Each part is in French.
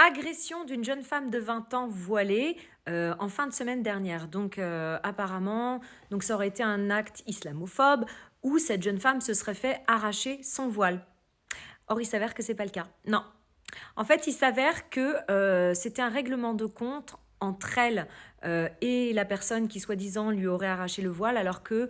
Agression d'une jeune femme de 20 ans voilée en fin de semaine dernière. Donc apparemment, donc ça aurait été un acte islamophobe où cette jeune femme se serait fait arracher son voile. Or, il s'avère que c'est pas le cas. Non. En fait, il s'avère que c'était un règlement de compte entre elle et la personne qui soi-disant lui aurait arraché le voile, alors que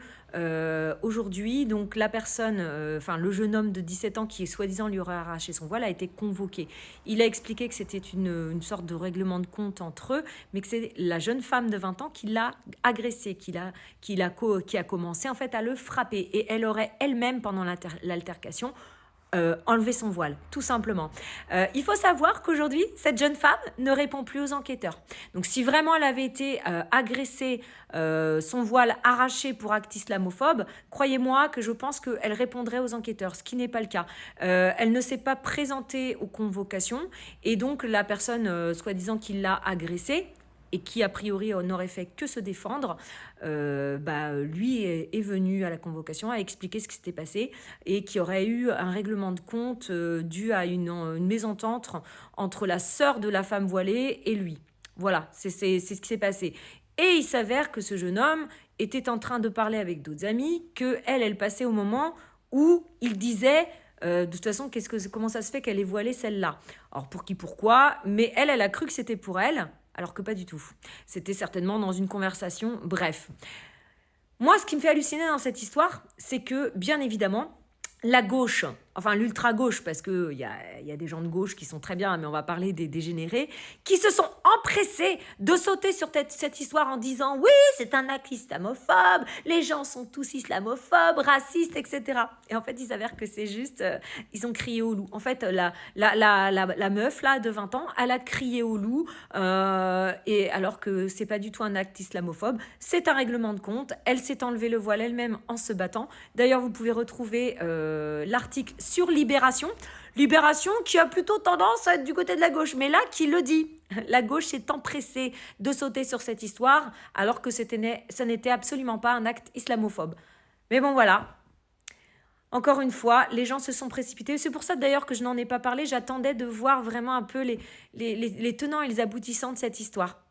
aujourd'hui, donc la personne, enfin le jeune homme de 17 ans qui soi-disant lui aurait arraché son voile a été convoqué. Il a expliqué que c'était une sorte de règlement de compte entre eux, mais que c'est la jeune femme de 20 ans qui l'a agressé, qui a commencé en fait à le frapper, et elle aurait elle-même pendant l'altercation enlever son voile, tout simplement. Il faut savoir qu'aujourd'hui, cette jeune femme ne répond plus aux enquêteurs. Donc si vraiment elle avait été agressée, son voile arraché pour acte islamophobe, croyez-moi que je pense qu'elle répondrait aux enquêteurs, ce qui n'est pas le cas. Elle ne s'est pas présentée aux convocations, et donc la personne soi-disant qui l'a agressée, et qui a priori n'aurait fait que se défendre, lui est venu à la convocation, a expliqué ce qui s'était passé, et qui aurait eu un règlement de compte dû à une mésentente entre la sœur de la femme voilée et lui. Voilà, c'est ce qui s'est passé. Et il s'avère que ce jeune homme était en train de parler avec d'autres amis, que elle passait au moment où il disait de toute façon, comment ça se fait qu'elle est voilée celle-là? Alors pour qui, pourquoi? Mais elle a cru que c'était pour elle, alors que pas du tout. C'était certainement dans une conversation. Bref. Moi, ce qui me fait halluciner dans cette histoire, c'est que, bien évidemment, la gauche, enfin l'ultra-gauche, parce qu'il y a des gens de gauche qui sont très bien, mais on va parler des dégénérés, qui se sont empressés de sauter sur cette histoire en disant « Oui, c'est un acte islamophobe, les gens sont tous islamophobes, racistes, etc. » Et en fait, il s'avère que c'est juste, ils ont crié au loup. En fait, la meuf, là, de 20 ans, elle a crié au loup, et alors que c'est pas du tout un acte islamophobe, c'est un règlement de compte. Elle s'est enlevé le voile elle-même en se battant. D'ailleurs, vous pouvez retrouver l'article sur Libération. Libération qui a plutôt tendance à être du côté de la gauche, mais là, qui le dit? La gauche s'est empressée de sauter sur cette histoire, alors que ce n'était absolument pas un acte islamophobe. Mais bon, voilà. Encore une fois, les gens se sont précipités. C'est pour ça d'ailleurs que je n'en ai pas parlé. J'attendais de voir vraiment un peu les tenants et les aboutissants de cette histoire.